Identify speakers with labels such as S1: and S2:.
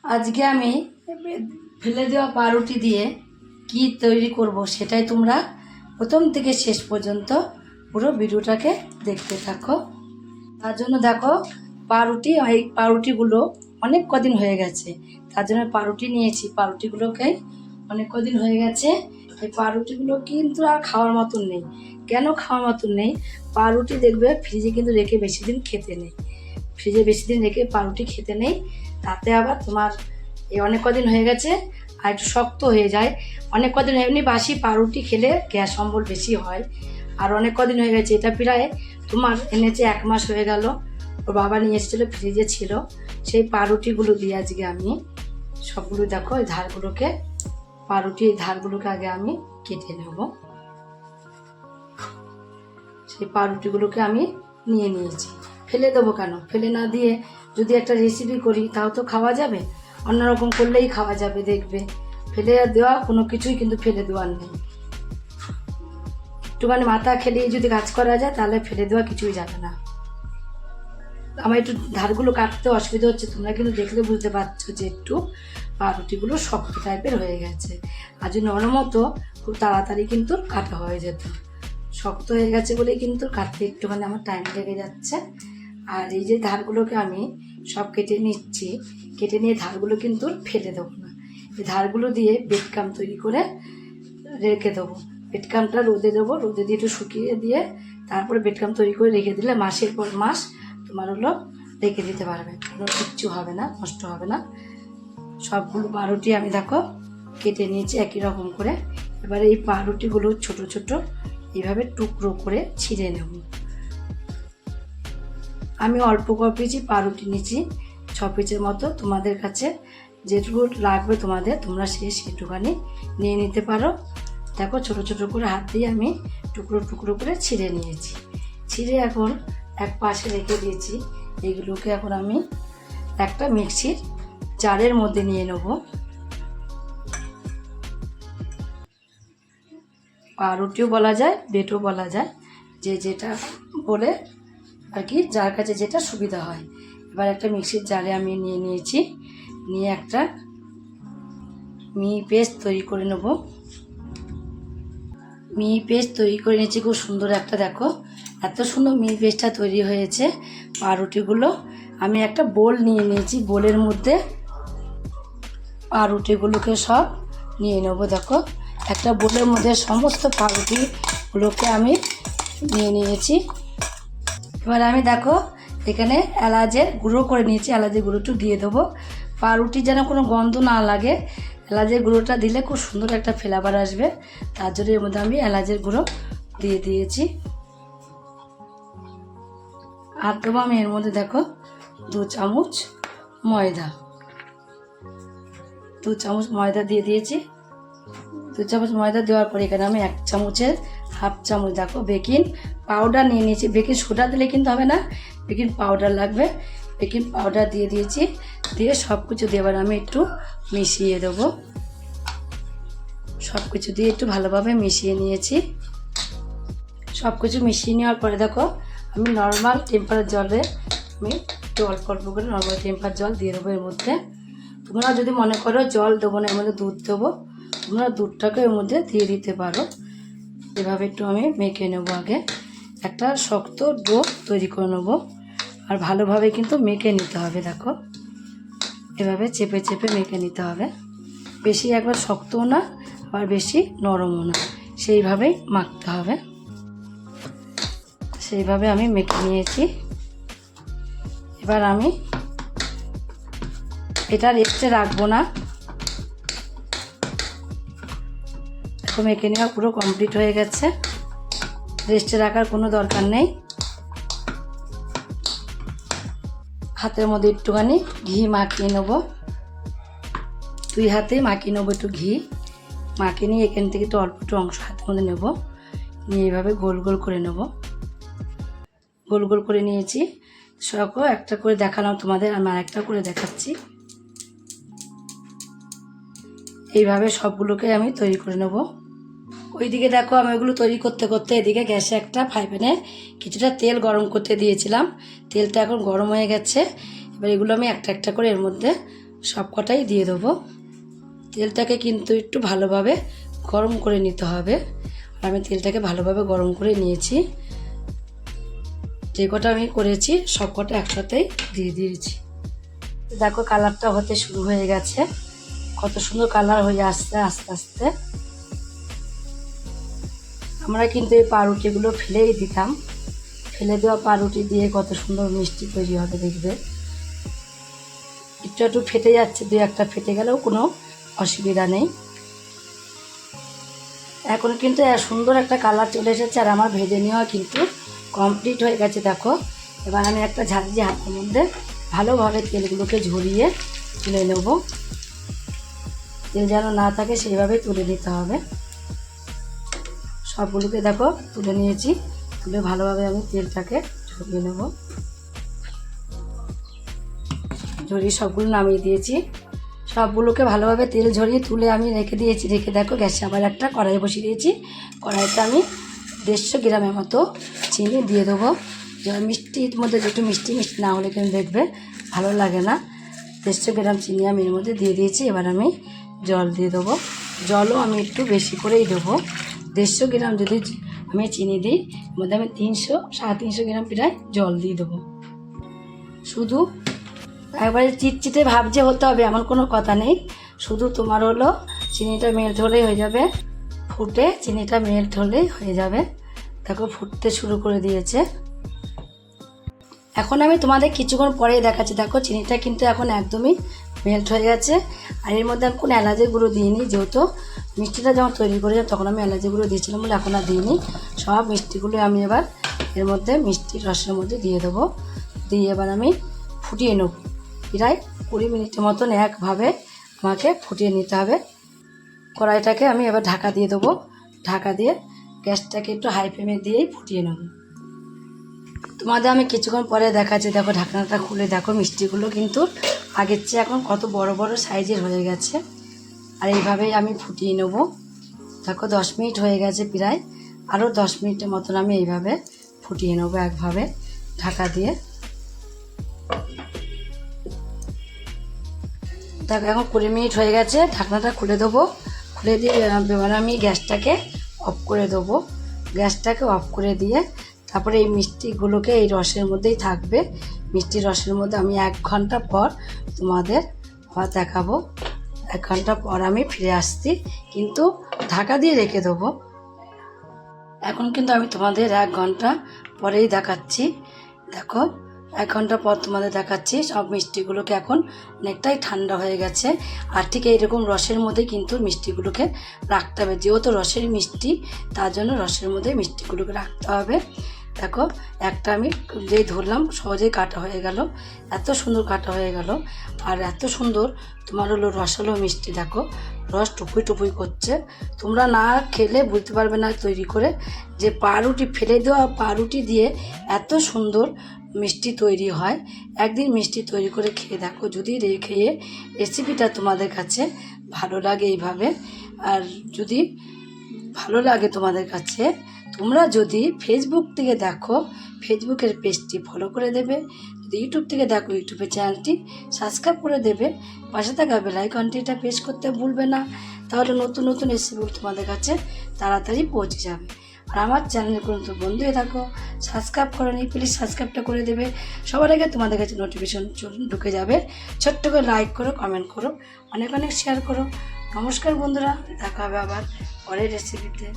S1: আজকে আমি ফেলে দেওয়া পাউরুটি দিয়ে কি তৈরি করব সেটাই তোমরা প্রথম থেকে শেষ পর্যন্ত পুরো ভিডিওটাকে দেখতে থাকো। তার জন্য দেখো এই পাউরুটিগুলো অনেক কদিন হয়ে গেছে, তার জন্য পাউরুটি নিয়েছি। পাউরুটিগুলোকে অনেক কদিন হয়ে গেছে, এই পাউরুটিগুলো কিন্তু আর খাওয়ার মতন নেই। কেন খাওয়ার মতন নেই? পাউরুটি দেখবে ফ্রিজে কিন্তু রেখে বেশি দিন খেতে নেই, ফ্রিজে বেশি দিন রেখে পাউরুটি খেতে নেই। তাতে আবার তোমার এই অনেক কদিন হয়ে গেছে আর একটু শক্ত হয়ে যায়। অনেক কদিন এমনি বাসি পাউরুটি খেলে গ্যাস অম্বল বেশি হয়। আর অনেক কদিন হয়ে গেছে, এটা প্রায় তোমার এনেছে 1 মাস হয়ে গেল। ওর বাবা নিয়ে এসেছিলো, ফ্রিজে ছিল। সেই পাউরুটিগুলো দিয়ে আজকে আমি সবগুলো দেখো এই ধারগুলোকে, পাউরুটির এই ধারগুলোকে আগে আমি কেটে নেব। সেই পাউরুটিগুলোকে আমি নিয়ে নিয়েছি। ফেলে দেবো কেন? ফেলে না দিয়ে যদি একটা রেসিপি করি তাও তো খাওয়া যাবে, অন্যরকম করলেই খাওয়া যাবে। দেখবে ফেলে দেওয়া কোনো কিছুই কিন্তু ফেলে দেওয়ার নেই। একটুখানি মাথা খেলিয়ে যদি কাজ করা যায় তাহলে ফেলে দেওয়া কিছুই যাবে না। আমার একটু ধারগুলো কাটতে অসুবিধা হচ্ছে, তোমরা কিন্তু দেখলে বুঝতে পারছো যে একটু পাউরুটিগুলো শক্ত টাইপের হয়ে গেছে। আর যদি নরম হতো খুব তাড়াতাড়ি কিন্তু কাটা হয়ে যেত। শক্ত হয়ে গেছে বলেই কিন্তু কাটতে একটুখানি আমার টাইম লেগে যাচ্ছে। আর এই যে ধারগুলোকে আমি সব কেটে নিচ্ছি, কেটে নিয়ে ধারগুলো কিন্তু ফেলে দেবো না। এই ধারগুলো দিয়ে বেডকাম তৈরি করে রেখে দেবো। বেডকামটা রোদে দেবো, রোদে দিয়ে একটু শুকিয়ে দিয়ে তারপরে বেডকাম তৈরি করে রেখে দিলে মাসের পর মাস তোমার হলো রেখে দিতে পারবে, কোনো কিচ্ছু হবে না, নষ্ট হবে না। সবগুলো পাউরুটি আমি দেখো কেটে নিয়েছি একই রকম করে। এবারে এই পাউরুটিগুলো ছোট ছোট এইভাবে টুকরো করে ছিঁড়ে নেব। আমি অল্প পিস পাউরুটি নিয়েছি, 6 পিসের মতো। তোমাদের কাছে যেটুকু লাগবে তোমরা সেটুখানি নিয়ে নিতে পারো। দেখো ছোট ছোট করে হাত দিয়ে আমি টুকরো টুকরো করে ছিঁড়ে নিয়েছি। ছিঁড়ে এখন এক পাশে রেখে দিয়েছি। এগুলোকে এখন আমি একটা মিক্সির জারের মধ্যে নিয়ে নেব। পাউরুটিও বলা যায়, বেটও বলা যায়, যে যেটা বলে আর কি, যার কাছে যেটা সুবিধা হয়। এবার একটা মিক্সির জারে আমি নিয়ে নিয়েছি, নিয়ে একটা মিহি পেস্ট তৈরি করে নেব। মিহি পেস্ট তৈরি করে নিয়েছি খুব সুন্দর একটা, দেখো এত সুন্দর মিহি পেস্টটা তৈরি হয়েছে। পাউরুটিগুলো আমি একটা বোল নিয়ে নিয়েছি, বোলের মধ্যে পাউরুটিগুলোকে সব নিয়ে নেব। দেখো একটা বোলের মধ্যে সমস্ত পাউরুটিগুলোকে আমি নিয়ে নিয়েছি। এবার আমি দেখো এখানে এলাচের গুঁড়ো করে নিয়েছি, এলাচের গুঁড়োটা দিয়ে দেবো। পাউরুটি যেন কোনো গন্ধ না লাগে, এলাচের গুঁড়োটা দিলে খুব সুন্দর একটা ফ্লেভার আসবে। তার জন্য এর মধ্যে আমি এলাচের গুঁড়ো দিয়ে দিয়েছি। আর দেবো আমি এর মধ্যে দেখো 2 চামচ ময়দা, 2 চামচ ময়দা দিয়ে দিয়েছি। 2 চামচ ময়দা দেওয়ার পরে এখানে আমি 1 চামচের হাফ চামচ দেখো বেকিং পাউডার নিয়ে নিয়েছি। বেকিং সোডা দিলে কিন্তু হবে না, বেকিং পাউডার লাগবে। বেকিং পাউডার দিয়ে দিয়েছি, দিয়ে সব কিছু দেবার আমি একটু মিশিয়ে দেবো। সব কিছু দিয়ে একটু ভালোভাবে মিশিয়ে নিয়েছি। সব কিছু মিশিয়ে নেওয়ার পরে দেখো আমি নর্মাল টেম্পারেচার জলে আমি একটু অল্প অল্প করে নর্মাল টেম্পারেচার জল দিয়ে দেবো এর মধ্যে। তোমরা যদি মনে করো জল দেবো না, এর মধ্যে দুধ দেবো, তোমরা দুধটাকে এর মধ্যে দিয়ে দিতে পারো। এভাবে একটু আমি মেখে নেবো। আগে একটা শক্ত ডো তৈরি করে নেবো, আর ভালোভাবে কিন্তু মেখে নিতে হবে। দেখো এভাবে চেপে চেপে মেখে নিতে হবে, বেশি একবার শক্তও না আবার বেশি নরমও না, সেইভাবেই মাখতে হবে। সেইভাবে আমি মেখে নিয়েছি। এবার আমি এটা রেস্টে রাখবো না, দেখো মেখে নেওয়া পুরো কমপ্লিট হয়ে গেছে, রেস্টে রাখার কোনো দরকার নেই। হাতের মধ্যে একটুখানি ঘি মাখিয়ে নেব, 2 হাতে মাখিয়ে নেবো একটু ঘি। মাখিয়ে নিয়ে এখান থেকে একটু অল্প একটু অংশ হাতের মধ্যে নেব, নিয়ে এইভাবে গোল গোল করে নেব। গোল গোল করে নিয়েছি, সব একটা করে দেখালাম তোমাদের, আমি আরেকটা করে দেখাচ্ছি। এইভাবে সবগুলোকে আমি তৈরি করে নেব। ওইদিকে দেখো আমি ওগুলো তৈরি করতে করতে এদিকে গ্যাসে একটা ফ্রাই প্যানে কিছুটা তেল গরম করতে দিয়েছিলাম। তেলটা এখন গরম হয়ে গেছে। এবার এগুলো আমি একটা একটা করে এর মধ্যে সব কটাই দিয়ে দেবো। তেলটাকে কিন্তু একটু ভালোভাবে গরম করে নিতে হবে। আর আমি তেলটাকে ভালোভাবে গরম করে নিয়েছি। যে কটা আমি করেছি সব কটা একসাথেই দিয়ে দিয়েছি। দেখো কালারটা হতে শুরু হয়ে গেছে, কত সুন্দর কালার হয়ে আসছে আস্তে আস্তে। আমরা কিন্তু এই পাউরুটিগুলো ফেলেই দিতাম, ফেলে দেওয়া পাউরুটি দিয়ে কত সুন্দর মিষ্টি তৈরি হবে দেখবে। একটু একটু ফেটে যাচ্ছে, দুই একটা ফেটে গেলেও কোনো অসুবিধা নেই। এখন কিন্তু সুন্দর একটা কালার চলে এসেছে আর আমার ভেজে নেওয়া কিন্তু কমপ্লিট হয়ে গেছে। দেখো এবার আমি একটা ঝাঁঝরি হাতের মধ্যে ভালোভাবে তেলগুলোকে ঝরিয়ে তুলে নেব। তেল যেন না থাকে সেইভাবে তুলে নিতে হবে। সবগুলোকে দেখো তুলে নিয়েছি, তুলে ভালোভাবে আমি তেলটাকে ঝরিয়ে নেব। ঝরিয়ে সবগুলো নামিয়ে দিয়েছি। সবগুলোকে ভালোভাবে তেল ঝরিয়ে তুলে আমি রেখে দিয়েছি। রেখে দেখো গ্যাসে আবার একটা কড়াই বসিয়ে দিয়েছি। কড়াইতে আমি 150 গ্রামের মতো চিনি দিয়ে দেবো। মিষ্টির মধ্যে একটু মিষ্টি মিষ্টি না হলে কিন্তু দেখবে ভালো লাগে না। 150 গ্রাম চিনি আমি এর মধ্যে দিয়ে দিয়েছি। এবার আমি জল দিয়ে দেবো। জলও আমি একটু বেশি করেই দেবো। 150 গ্রাম যদি আমি চিনি দিই, এর মধ্যে আমি 300-350 গ্রাম প্রায় জল দিয়ে দেবো। শুধু একবারে চিটচিটে ভাব যে হতে হবে এমন কোনো কথা নেই। শুধু তোমার হলো চিনিটা মেল্ট হলেই হয়ে যাবে, ফুটে চিনিটা মেল্ট হলেই হয়ে যাবে। দেখো ফুটতে শুরু করে দিয়েছে। এখন আমি তোমাদের কিছুক্ষণ পরেই দেখাচ্ছি। দেখো চিনিটা কিন্তু এখন একদমই মেল্ট হয়ে গেছে। আর এর মধ্যে আমি কোনো এলাচের গুঁড়ো দিইনি, যেহেতু মিষ্টিটা যখন তৈরি করেছিলাম তখন আমি এলাচের গুঁড়ো দিয়েছিলাম বলে এখন আর দিইনি। সব মিষ্টিগুলো আমি এবার এর মধ্যে মিষ্টির রসের মধ্যে দিয়ে দেবো। দিয়ে এবার আমি ফুটিয়ে নেব। প্রায় 20 মিনিটের মতন একভাবে আমাকে ফুটিয়ে নিতে হবে। কড়াইটাকে আমি এবার ঢাকা দিয়ে দেবো। ঢাকা দিয়ে গ্যাসটাকে একটু হাই ফ্লেমে দিয়েই ফুটিয়ে নেব। তোমাদের আমি কিছুক্ষণ পরে দেখাচ্ছি। দেখো ঢাকনাটা খুলে দেখো মিষ্টিগুলো কিন্তু আগের চেয়ে এখন কত বড় বড় সাইজের হয়ে গেছে। আর এইভাবেই আমি ফুটিয়ে নেব। দেখো 10 মিনিট হয়ে গেছে প্রায়, আরও 10 মিনিটের মতন আমি এইভাবে ফুটিয়ে নেবো একভাবে ঢাকা দিয়ে। দেখো এখন 20 মিনিট হয়ে গেছে, ঢাকনাটা খুলে দেবো। খুলে দিয়ে এবার আমি গ্যাসটাকে অফ করে দেবো। গ্যাসটাকে অফ করে দিয়ে তারপরে এই মিষ্টিগুলোকে এই রসের মধ্যেই থাকবে। মিষ্টির রসের মধ্যে আমি 1 ঘন্টা পর তোমাদের আবার দেখাবো। 1 ঘন্টা পর আমি ফিরে আসছি, কিন্তু ঢাকা দিয়ে রেখে দেবো। এখন কিন্তু আমি তোমাদের 1 ঘন্টা পরেই দেখাচ্ছি। দেখো 1 ঘন্টা পর তোমাদের দেখাচ্ছি। সব মিষ্টিগুলোকে এখন অনেকটাই ঠান্ডা হয়ে গেছে। আর ঠিক এইরকম রসের মধ্যে কিন্তু মিষ্টিগুলোকে রাখতে হবে, যেহেতু রসের মিষ্টি তার জন্য রসের মধ্যে মিষ্টিগুলোকে রাখতে হবে। দেখো একটা আমি যেই ধরলাম সহজেই কাটা হয়ে গেল, এত সুন্দর কাটা হয়ে গেল। আর এত সুন্দর তোমার হলো রসালো মিষ্টি। দেখো রস টুপুই টুপুই করছে। তোমরা না খেলে বুঝতে পারবে না তৈরি করে যে পাউরুটি ফেলে দেওয়া পাউরুটি দিয়ে এত সুন্দর মিষ্টি তৈরি হয়। একদিন মিষ্টি তৈরি করে খেয়ে দেখো, যদি খেয়ে রেসিপিটা তোমাদের কাছে ভালো লাগে এইভাবে। আর যদি ভালো লাগে তোমাদের কাছে, তোমরা যদি ফেসবুক থেকে দেখো ফেসবুকের পেজটি ফলো করে দেবে। যদি ইউটিউব থেকে দেখো ইউটিউবের চ্যানেলটি সাবস্ক্রাইব করে দেবে। পাশে থাকা বেল আইকনটিটা প্রেস করতে ভুলবে না, তাহলে নতুন নতুন রেসিপিগুলো তোমাদের কাছে তাড়াতাড়ি পৌঁছে যাবে। আর আমার চ্যানেলে কোনো তো বন্ধু হয়ে থাকো, সাবস্ক্রাইব করে নি, প্লিজ সাবস্ক্রাইবটা করে দেবে। সবার আগে তোমাদের কাছে নোটিফিকেশন ঢুকে যাবে। ছোট্ট করে লাইক করো, কমেন্ট করো, অনেক অনেক শেয়ার করো। নমস্কার বন্ধুরা, দেখা হবে আবার পরের রেসিপিতে।